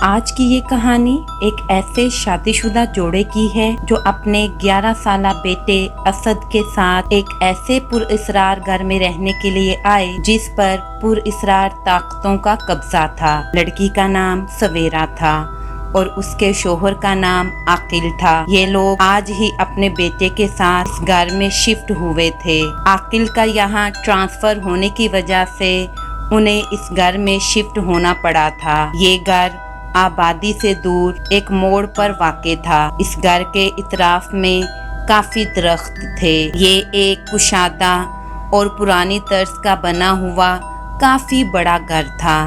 آج کی یہ کہانی ایک ایسے شادی شدہ جوڑے کی ہے جو اپنے 11 سالہ بیٹے اسد کے ساتھ ایک ایسے پر اسرار گھر میں رہنے کے لیے آئے جس پر پر اسرار طاقتوں کا قبضہ تھا۔ لڑکی کا نام سویرا تھا اور اس کے شوہر کا نام عاقل تھا۔ یہ لوگ آج ہی اپنے بیٹے کے ساتھ اس گھر میں شفٹ ہوئے تھے۔ عاقل کا یہاں ٹرانسفر ہونے کی وجہ سے انہیں اس گھر میں شفٹ ہونا پڑا تھا۔ یہ گھر آبادی سے دور ایک موڑ پر واقع تھا۔ اس گھر کے اطراف میں کافی درخت تھے۔ یہ ایک کشادہ اور پرانی طرز کا بنا ہوا کافی بڑا گھر تھا۔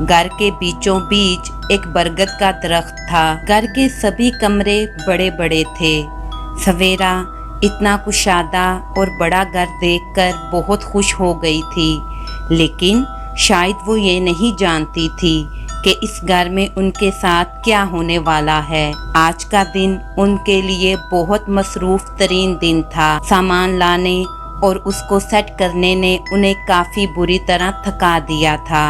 گھر کے بیچوں بیچ ایک برگد کا درخت تھا۔ گھر کے سبھی کمرے بڑے بڑے تھے۔ سویرا اتنا کشادہ اور بڑا گھر دیکھ کر بہت خوش ہو گئی تھی، لیکن شاید وہ یہ نہیں جانتی تھی کہ اس گھر میں ان کے ساتھ کیا ہونے والا ہے۔ آج کا دن ان کے لیے بہت مصروف ترین دن تھا۔ سامان لانے اور اس کو سیٹ کرنے نے انہیں کافی بری طرح تھکا دیا تھا۔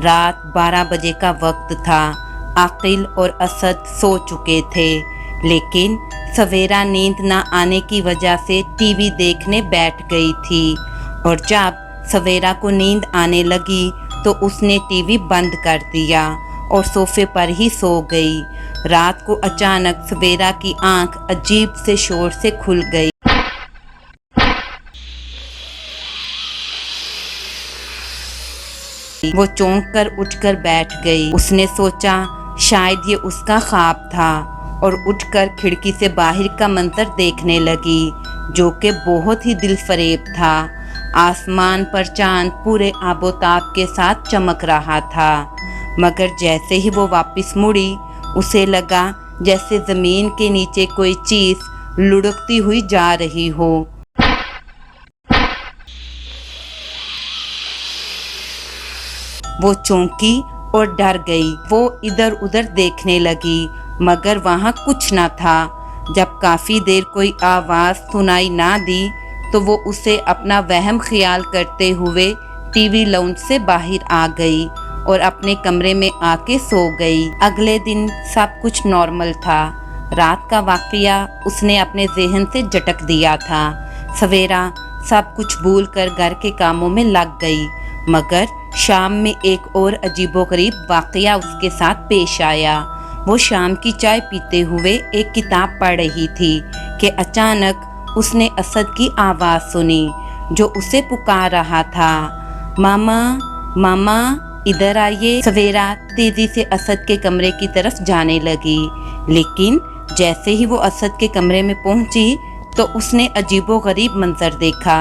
رات 12 بجے کا وقت تھا۔ عاقل اور اسد سو چکے تھے، لیکن سویرا نیند نہ آنے کی وجہ سے ٹی وی دیکھنے بیٹھ گئی تھی، اور جب سویرا کو نیند آنے لگی تو اس نے ٹی وی بند کر دیا اور صوفے پر ہی سو گئی۔ رات کو اچانک سویرا کی آنکھ عجیب سے شور سے کھل گئی۔ وہ چونک کر اٹھ کر بیٹھ گئی۔ اس نے سوچا شاید یہ اس کا خواب تھا، اور اٹھ کر کھڑکی سے باہر کا منظر دیکھنے لگی جو کہ بہت ہی دل فریب تھا۔ آسمان پر چاند پورے آب و تاب کے ساتھ چمک رہا تھا، مگر جیسے ہی وہ واپس مڑی اسے لگا جیسے زمین کے نیچے کوئی چیز لڑکتی ہوئی جا رہی ہو۔ وہ چونکی اور ڈر گئی۔ وہ ادھر ادھر دیکھنے لگی، مگر وہاں کچھ نہ تھا۔ جب کافی دیر کوئی آواز سنائی نہ دی تو وہ اسے اپنا وہم خیال کرتے ہوئے ٹی وی لاؤنج سے باہر آ گئی اور اپنے کمرے میں آ کے سو گئی۔ اگلے دن سب کچھ نارمل تھا۔ رات کا واقعہ اس نے اپنے ذہن سے جھٹک دیا تھا۔ سویرا سب کچھ بھول کر گھر کے کاموں میں لگ گئی، مگر شام میں ایک اور عجیب و غریب واقعہ اس کے ساتھ پیش آیا۔ وہ شام کی چائے پیتے ہوئے ایک کتاب پڑھ رہی تھی کہ اچانک اس نے اسد کی آواز سنی جو اسے پکار رہا تھا، ماما ماما ادھر آئیے۔ سویرا تیزی سے اسد کے کمرے کی طرف جانے لگی، لیکن جیسے ہی وہ اسد کے کمرے میں پہنچی تو اس نے عجیب و غریب منظر دیکھا۔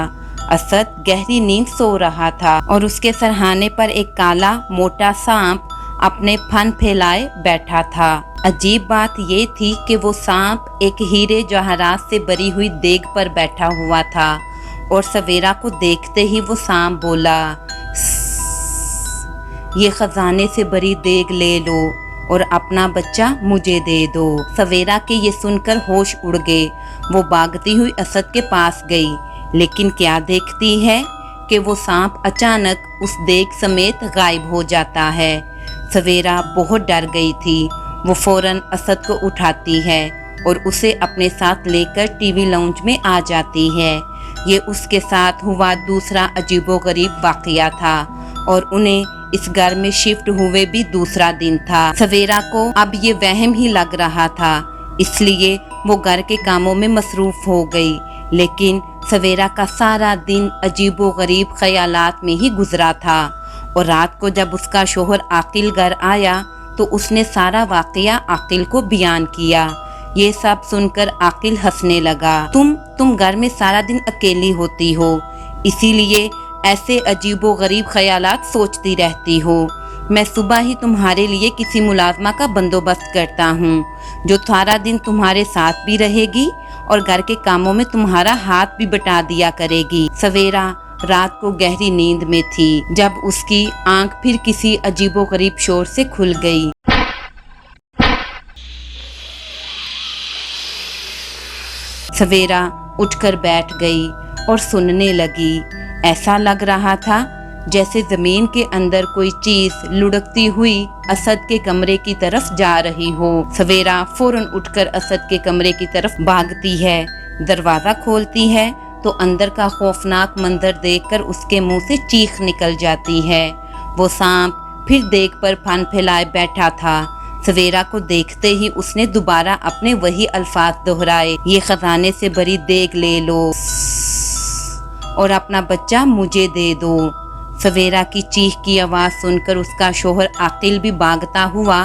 اسد گہری نیند سو رہا تھا اور اس کے سرہانے پر ایک کالا موٹا سانپ اپنے پھن پھیلائے بیٹھا تھا۔ عجیب بات یہ تھی کہ وہ سانپ ایک ہیرے جواہرات سے بری ہوئی دیگ پر بیٹھا ہوا تھا، اور سویرا کو دیکھتے ہی وہ سانپ بولا، یہ خزانے سے بری دیگ لے لو اور اپنا بچہ مجھے دے دو۔ سویرا کے یہ سن کر ہوش اڑ گئے۔ وہ بھاگتی ہوئی اسد کے پاس گئی، لیکن کیا دیکھتی ہے کہ وہ سانپ اچانک اس دیگ سمیت غائب ہو جاتا ہے۔ سویرا بہت ڈر گئی تھی۔ وہ فوراً اسد کو اٹھاتی ہے اور اسے اپنے ساتھ لے کر ٹی وی لاؤنج میں آ جاتی ہے۔ یہ اس کے ساتھ ہوا دوسرا عجیب و غریب واقعہ تھا، اور انہیں اس گھر میں شفٹ ہوئے بھی دوسرا دن تھا۔ سویرا کو اب یہ وہم ہی لگ رہا تھا، اس لیے وہ گھر کے کاموں میں مصروف ہو گئی، لیکن سویرا کا سارا دن عجیب و غریب خیالات میں ہی گزرا تھا۔ اور رات کو جب اس کا شوہر عاقل گھر آیا تو اس نے سارا واقعہ عاقل کو بیان کیا۔ یہ سب سن کر عاقل ہنسنے لگا۔ تم گھر میں سارا دن اکیلی ہوتی ہو، اسی لیے ایسے عجیب و غریب خیالات سوچتی رہتی ہو۔ میں صبح ہی تمہارے لیے کسی ملازمہ کا بندوبست کرتا ہوں جو سارا دن تمہارے ساتھ بھی رہے گی اور گھر کے کاموں میں تمہارا ہاتھ بھی بٹا دیا کرے گی۔ سویرا رات کو گہری نیند میں تھی جب اس کی آنکھ پھر کسی عجیب و غریب شور سے کھل گئی۔ سویرا اٹھ کر بیٹھ گئی اور سننے لگی۔ ایسا لگ رہا تھا जैसे जमीन के अंदर कोई चीज लुढ़कती हुई असद के कमरे की तरफ जा रही हो। सवेरा फौरन उठकर असद के कमरे की तरफ भागती है। दरवाजा खोलती है तो अंदर का खौफनाक मंजर देखकर उसके मुंह से चीख निकल जाती है। वो सांप फिर देग पर फन फैलाए बैठा था। सवेरा को देखते ही उसने दोबारा अपने वही अल्फाज दोहराए, ये खजाने से भरी देग ले लो और अपना बच्चा मुझे दे दो। सवेरा की चीख की आवाज़ सुनकर उसका शोहर आकिल भी भागता हुआ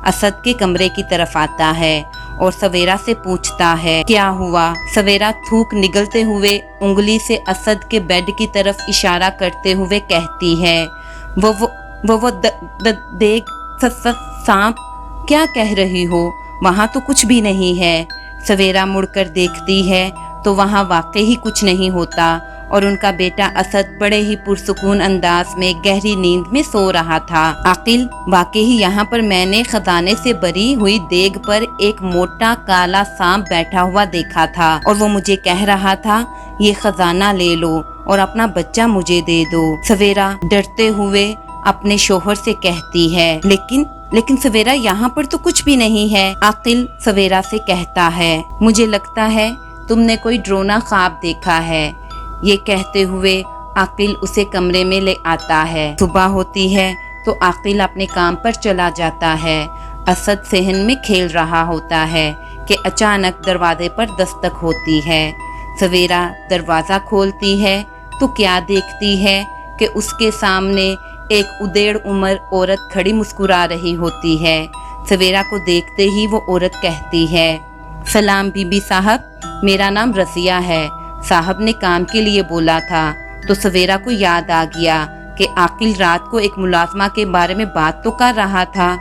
असद के कमरे की तरफ आता है और सवेरा से पूछता है, क्या हुआ? सवेरा थूक निगलते हुए उंगली से असद के बेड की तरफ इशारा करते हुए कहती है, वो देख सांप, क्या कह रही हो? वहाँ तो कुछ भी नहीं है। सवेरा मुड़कर देखती है तो वहाँ वाकई ही कुछ नहीं होता और उनका बेटा असद बड़े ही पुरसुकून अंदाज में गहरी नींद में सो रहा था। आकिल, वाकई ही यहाँ पर मैंने खजाने से भरी हुई देग पर एक मोटा काला सांप बैठा हुआ देखा था और वो मुझे कह रहा था, ये खजाना ले लो और अपना बच्चा मुझे दे दो। सवेरा डरते हुए अपने शोहर से कहती है, लेकिन सवेरा यहाँ पर तो कुछ भी नहीं है। आकिल सवेरा से कहता है, मुझे लगता है तुमने कोई डरावना ख्वाब देखा है। ये कहते हुए आकिल उसे कमरे में ले आता है। सुबह होती है तो आकिल अपने काम पर चला जाता है। असद सेहन में खेल रहा होता है कि अचानक दरवाजे पर दस्तक होती है। सवेरा दरवाज़ा खोलती है तो क्या देखती है कि उसके सामने एक उदेड़ उम्र औरत खड़ी मुस्कुरा रही होती है। सवेरा को देखते ही वो औरत कहती है, सलाम बीबी साहब, मेरा नाम रसिया है। साहब ने काम के लिए बोला था। तो सवेरा को याद आ गया कि आकिल रात को एक मुलाजमा के बारे में बात तो कर रहा था।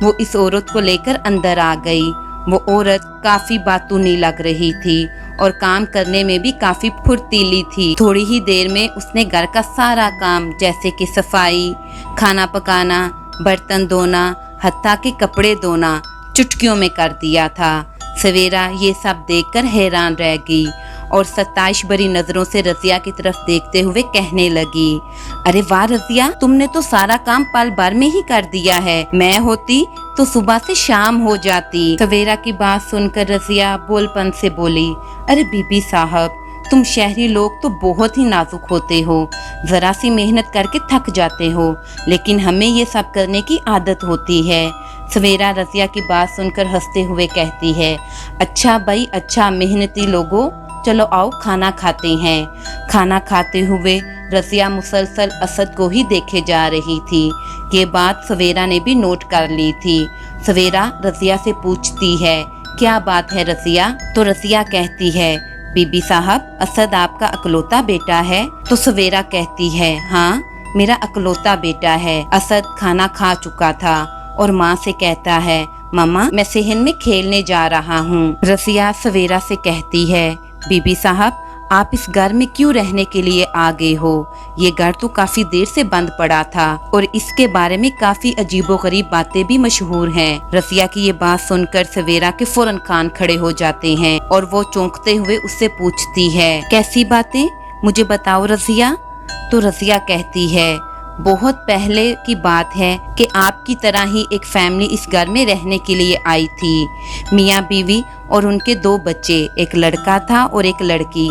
वो इस औरत को लेकर अंदर आ गई। वो औरत काफी बातूनी लग रही थी और काम करने में भी काफी फुर्तीली थी। थोड़ी ही देर में उसने घर का सारा काम जैसे कि सफाई, खाना पकाना, बर्तन धोना, हत्ता के कपड़े धोना चुटकियों में कर दिया था। सवेरा ये सब देखकर हैरान रह गई और सताइश भरी नजरों से रजिया की तरफ देखते हुए कहने लगी, अरे वाह रजिया, तुमने तो सारा काम पल भर में ही कर दिया है। मैं होती तो सुबह से शाम हो जाती। सवेरा की बात सुनकर रजिया बोलपन से बोली, अरे बीबी साहब, तुम शहरी लोग तो बहुत ही नाजुक होते हो, जरा सी मेहनत करके थक जाते हो, लेकिन हमें ये सब करने की आदत होती है। सवेरा रजिया की बात सुनकर हंसते हुए कहती है, अच्छा भाई अच्छा, मेहनती लोगों, चलो आओ खाना खाते हैं। खाना खाते हुए रजिया मुसलसल असद को ही देखे जा रही थी। ये बात सवेरा ने भी नोट कर ली थी। सवेरा रजिया से पूछती है, क्या बात है रजिया? तो रजिया कहती है, बीबी साहब, असद आपका अकलौता बेटा है? तो सवेरा कहती है, हाँ मेरा अकलौता बेटा है। असद खाना खा चुका था और माँ से कहता है, मम्मा मैं सेहन में खेलने जा रहा हूँ। रजिया सवेरा से कहती है, बीबी साहब, आप इस घर में क्यों रहने के लिए आ गए हो? ये घर तो काफी देर से बंद पड़ा था और इसके बारे में काफी अजीबोगरीब बातें भी मशहूर हैं। रसिया की ये बात सुनकर सवेरा के फौरन कान खड़े हो जाते हैं और वो चौंकते हुए उससे पूछती है, कैसी बातें, मुझे बताओ रसिया। तो रसिया कहती है, बहुत पहले की बात है कि आपकी तरह ही एक फैमिली इस घर में रहने के लिए आई थी। मियाँ बीवी और उनके 2 बच्चे, एक लड़का था और एक लड़की।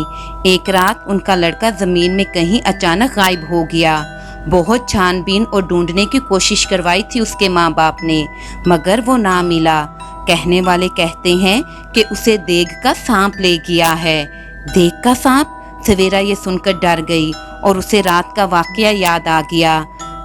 एक रात उनका लड़का जमीन में कहीं अचानक गायब हो गया। बहुत छानबीन और ढूंढने की कोशिश करवाई थी उसके माँ बाप ने, मगर वो ना मिला। कहने वाले कहते हैं कि उसे देग का सांप ले गया है। देग का सांप? सवेरा ये सुनकर डर गई और उसे रात का वाकया याद आ गया।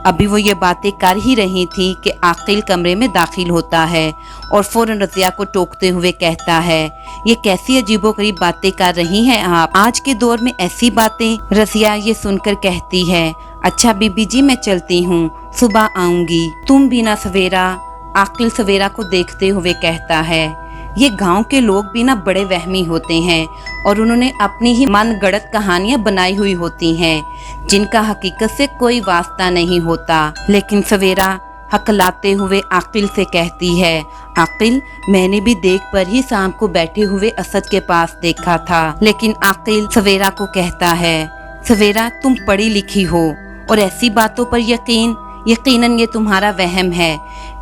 अभी वो ये बातें कर ही रही थी कि आकिल कमरे में दाखिल होता है और फौरन रजिया को टोकते हुए कहता है, ये कैसी अजीबोगरीब बातें कर रही हैं आप, आज के दौर में ऐसी बातें। रजिया ये सुनकर कहती है, अच्छा बीबी जी मैं चलती हूँ, सुबह आऊंगी। तुम भी ना सवेरा। आकिल सवेरा को देखते हुए कहता है, ये गांव के लोग भी ना बड़े वहमी होते हैं और उन्होंने अपनी ही मन गढ़ंत कहानियां बनाई हुई होती हैं जिनका हकीकत से कोई वास्ता नहीं होता। लेकिन सवेरा हकलाते हुए आकिल से कहती है, आकिल मैंने भी देख पर ही शाम को बैठे हुए असद के पास देखा था। लेकिन आकिल सवेरा को कहता है, सवेरा तुम पढ़ी लिखी हो और ऐसी बातों पर यकीन? यकीनन ये तुम्हारा वहम है।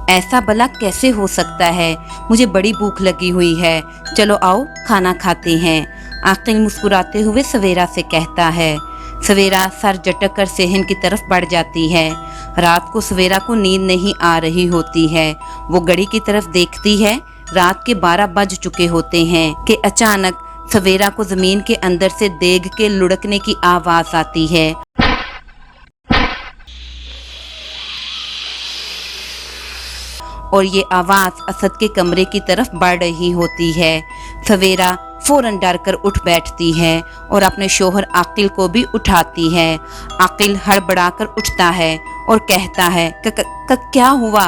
ऐसा भला कैसे हो सकता है? मुझे बड़ी भूख लगी हुई है, चलो आओ खाना खाते हैं। आकिल मुस्कुराते हुए सवेरा से कहता है। सवेरा सर झटक कर सेहन की तरफ बढ़ जाती है। रात को सवेरा को नींद नहीं आ रही होती है। वो घड़ी की तरफ देखती है, रात के 12 बज चुके होते हैं कि अचानक सवेरा को जमीन के अंदर से देग के लुढ़कने की आवाज आती है। और ये आवाज असद के कमरे की तरफ बढ़ रही होती है। सवेरा फौरन डर कर उठ बैठती है और अपने शोहर आकिल को भी उठाती है। आकिल हड़बड़ाकर उठता है और कहता है क्या हुआ?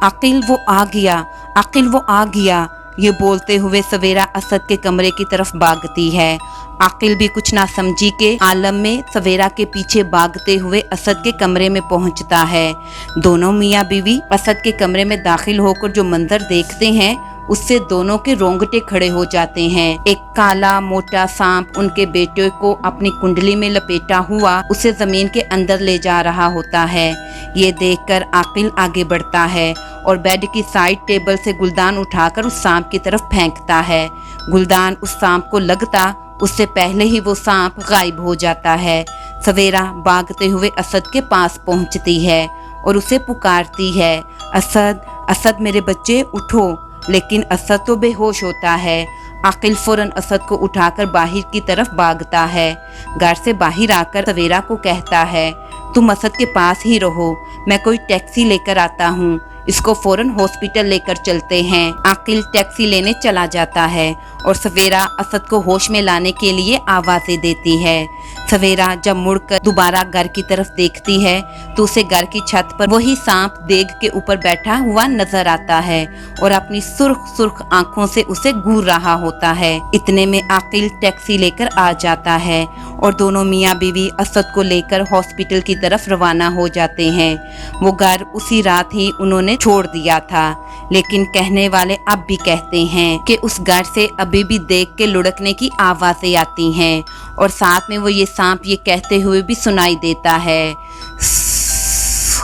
आकिल वो आ गया, आकिल वो आ गया। ये बोलते हुए सवेरा असद के कमरे की तरफ भागती है। आकिल भी कुछ ना समझी के आलम में सवेरा के पीछे भागते हुए असद के कमरे में पहुंचता है। दोनों मियाँ बीवी असद के कमरे में दाखिल होकर जो मंजर देखते हैं उससे दोनों के रोंगटे खड़े हो जाते हैं। एक काला मोटा सांप उनके बेटे को अपनी कुंडली में लपेटा हुआ उसे जमीन के अंदर ले जा रहा होता है। ये देखकर आकिल आगे बढ़ता है और बेड की साइड टेबल से गुलदान उठाकर उस सांप की तरफ फेंकता है। गुलदान उस सांप को लगता उससे पहले ही वो सांप गायब हो जाता है। सवेरा भागते हुए असद के पास पहुंचती है और उसे पुकारती है, असद, असद मेरे बच्चे उठो। लेकिन असद तो बेहोश होता है। आकिल फौरन असद को उठाकर बाहर की तरफ भागता है। घर से बाहर आकर सवेरा को कहता है, तुम असद के पास ही रहो, मैं कोई टैक्सी लेकर आता हूँ, इसको फौरन हॉस्पिटल लेकर चलते हैं। आकिल टैक्सी लेने चला जाता है और सवेरा असद को होश में लाने के लिए आवाजें देती है। सवेरा जब मुड़कर दोबारा घर की तरफ देखती है तो उसे घर की छत पर वही सांप देग के ऊपर बैठा हुआ नजर आता है और अपनी सुर्ख सुर्ख आंखों से उसे घूर रहा होता है। इतने में आकिल टैक्सी लेकर आ जाता है और दोनों मियाँ बीवी असद को लेकर हॉस्पिटल की तरफ रवाना हो जाते हैं। वो घर उसी रात ही उन्होंने छोड़ दिया था, लेकिन कहने वाले अब भी कहते हैं कि उस घर से अभी भी देख के लुढ़कने की आवाजें आती हैं और साथ में वो ये सांप ये कहते हुए भी सुनाई देता है,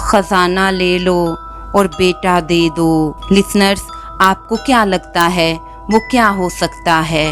खजाना ले लो और बेटा दे दो। लिसनर्स, आपको क्या लगता है वो क्या हो सकता है?